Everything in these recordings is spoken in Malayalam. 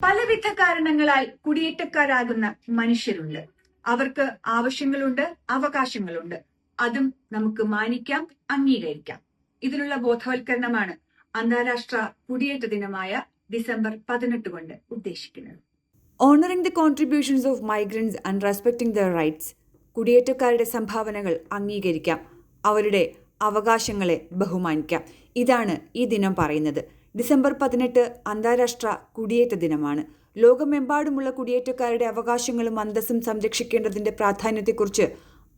പലവിധ കാരണങ്ങളാൽ കുടിയേറ്റക്കാരാകുന്ന മനുഷ്യരുണ്ട്. അവർക്ക് ആവശ്യങ്ങളുണ്ട്, അവകാശങ്ങളുണ്ട്. അതും നമുക്ക് മാനിക്കാം, അംഗീകരിക്കാം. ഇതിനുള്ള ബോധവൽക്കരണമാണ് അന്താരാഷ്ട്ര കുടിയേറ്റ ദിനമായ ഡിസംബർ 18 കൊണ്ട് ഉദ്ദേശിക്കുന്നത്. Honoring the contributions of migrants and respecting their rights. കുടിയേറ്റക്കാരുടെ സംഭാവനകൾ അംഗീകരിക്കാം, അവരുടെ അവകാശങ്ങളെ ബഹുമാനിക്കാം. ഇതാണ് ഈ ദിനം പറയുന്നത്. ഡിസംബർ 18 അന്താരാഷ്ട്ര കുടിയേറ്റ ദിനമാണ്. ലോകമെമ്പാടുമുള്ള കുടിയേറ്റക്കാരുടെ അവകാശങ്ങളും അന്തസ്സും സംരക്ഷിക്കേണ്ടതിൻ്റെ പ്രാധാന്യത്തെക്കുറിച്ച്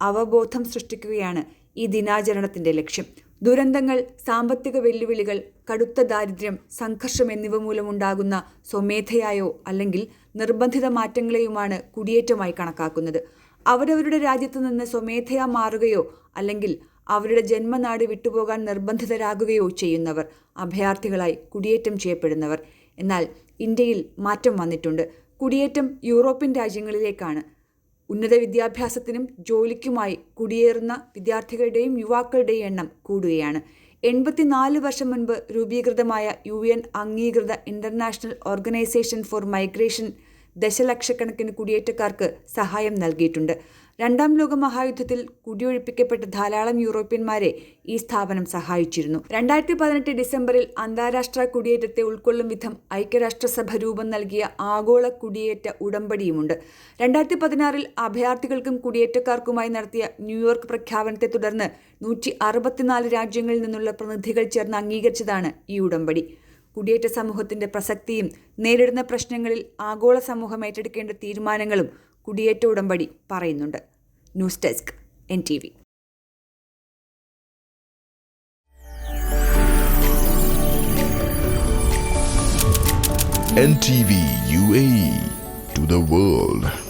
അവബോധം സൃഷ്ടിക്കുകയാണ് ഈ ദിനാചരണത്തിൻ്റെ ലക്ഷ്യം. ദുരന്തങ്ങൾ, സാമ്പത്തിക വെല്ലുവിളികൾ, കടുത്ത ദാരിദ്ര്യം, സംഘർഷം എന്നിവ മൂലമുണ്ടാകുന്ന സ്വമേധയായോ അല്ലെങ്കിൽ നിർബന്ധിത മാറ്റങ്ങളെയുമാണ് കുടിയേറ്റമായി കണക്കാക്കുന്നത്. അവരവരുടെ രാജ്യത്തു നിന്ന് സ്വമേധയാ മാറുകയോ അല്ലെങ്കിൽ അവരുടെ ജന്മനാട് വിട്ടുപോകാൻ നിർബന്ധിതരാകുകയോ ചെയ്യുന്നവർ, അഭയാർത്ഥികളായി കുടിയേറ്റം ചെയ്യപ്പെടുന്നവർ. എന്നാൽ ഇന്ത്യയിൽ മാറ്റം വന്നിട്ടുണ്ട്. കുടിയേറ്റം യൂറോപ്യൻ രാജ്യങ്ങളിലേക്കാണ്. ഉന്നത വിദ്യാഭ്യാസത്തിനും ജോലിക്കുമായി കുടിയേറുന്ന വിദ്യാർത്ഥികളുടെയും യുവാക്കളുടെയും എണ്ണം കൂടുകയാണ്. 84 വർഷം മുൻപ് രൂപീകൃതമായ UN അംഗീകൃത ഇന്റർനാഷണൽ ഓർഗനൈസേഷൻ ഫോർ മൈഗ്രേഷൻ ദശലക്ഷക്കണക്കിന് കുടിയേറ്റക്കാർക്ക് സഹായം നൽകിയിട്ടുണ്ട്. രണ്ടാം ലോക മഹായുദ്ധത്തിൽ കുടിയൊഴിപ്പിക്കപ്പെട്ട ധാരാളം യൂറോപ്യന്മാരെ ഈ സ്ഥാപനം സഹായിച്ചിരുന്നു. 2018 ഡിസംബറിൽ അന്താരാഷ്ട്ര കുടിയേറ്റത്തെ ഉൾക്കൊള്ളും വിധം ഐക്യരാഷ്ട്രസഭ രൂപം നൽകിയ ആഗോള കുടിയേറ്റ ഉടമ്പടിയുമുണ്ട്. 2016 അഭയാർത്ഥികൾക്കും കുടിയേറ്റക്കാർക്കുമായി നടത്തിയ ന്യൂയോർക്ക് പ്രഖ്യാപനത്തെ തുടർന്ന് 164 രാജ്യങ്ങളിൽ നിന്നുള്ള പ്രതിനിധികൾ ചേർന്ന് അംഗീകരിച്ചതാണ് ഈ ഉടമ്പടി. കുടിയേറ്റ സമൂഹത്തിന്റെ പ്രസക്തിയും നേരിടുന്ന പ്രശ്നങ്ങളിൽ ആഗോള സമൂഹം ഏറ്റെടുക്കേണ്ട തീരുമാനങ്ങളും കുടിയേറ്റ ഉടമ്പടി പറയുന്നുണ്ട്. News desk NTV. NTV UAE to the world.